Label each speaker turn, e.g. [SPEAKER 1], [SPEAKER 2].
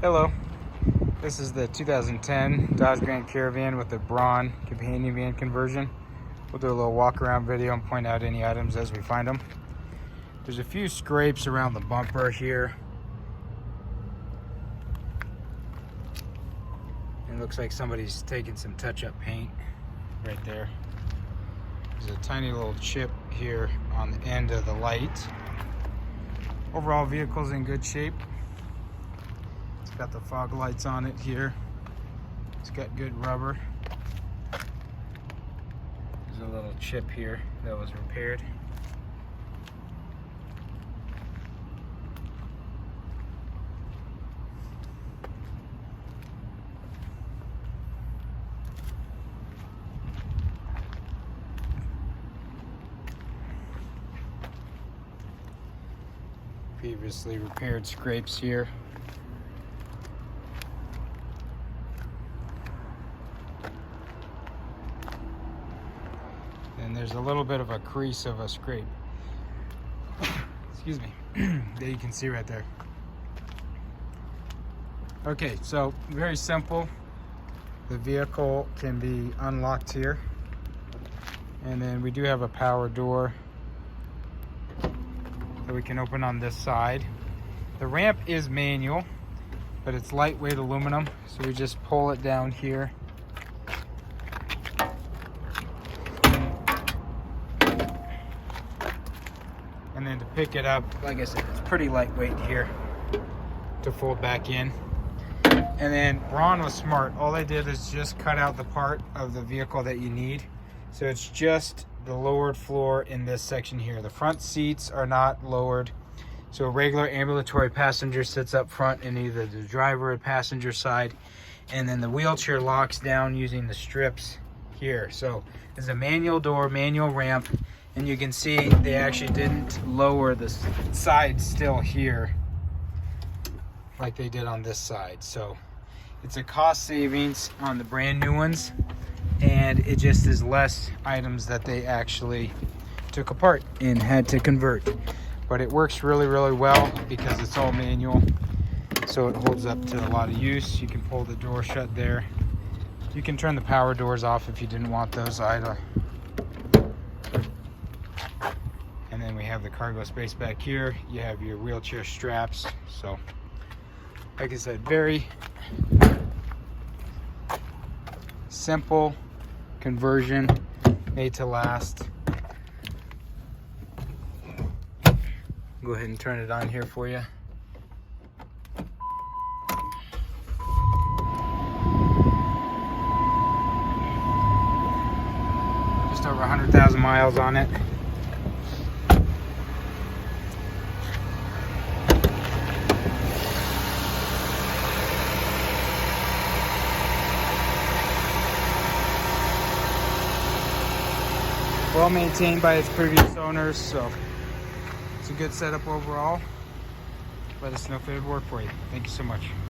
[SPEAKER 1] Hello, this is the 2010 Dodge Grand Caravan with the Braun Companionvan conversion. We'll do a little walk around video and point out any items as we find them. There's a few scrapes around the bumper here. It looks like somebody's taken some touch-up paint right there. There's a tiny little chip here on the end of the light. Overall, vehicle's in good shape. It's got the fog lights on it here. It's got good rubber. There's a little chip here that was repaired. Previously repaired scrapes here. And there's a little bit of a crease of a scrape, excuse me, that you can see right there. Okay, so very simple. The vehicle can be unlocked here. And then we do have a power door that we can open on this side. The ramp is manual, but it's lightweight aluminum, so we just pull it down here. And then to pick it up, like I said, it's pretty lightweight here to fold back in. And then Braun was smart. All they did is just cut out the part of the vehicle that you need. So it's just the lowered floor in this section here. The front seats are not lowered. So a regular ambulatory passenger sits up front in either the driver or passenger side. And then the wheelchair locks down using the strips here. So there's a manual door, manual ramp. And you can see they actually didn't lower the side still here like they did on this side. So it's a cost savings on the brand new ones. And it just is less items that they actually took apart and had to convert. But it works really, really well because it's all manual. So it holds up to a lot of use. You can pull the door shut there. You can turn the power doors off if you didn't want those either. And then we have the cargo space back here. You have your wheelchair straps. So, like I said, very simple conversion, made to last. Go ahead and turn it on here for you. Just over 100,000 miles on it. Well maintained by its previous owners, so it's a good setup overall. Let us know if it would work for you. Thank you so much.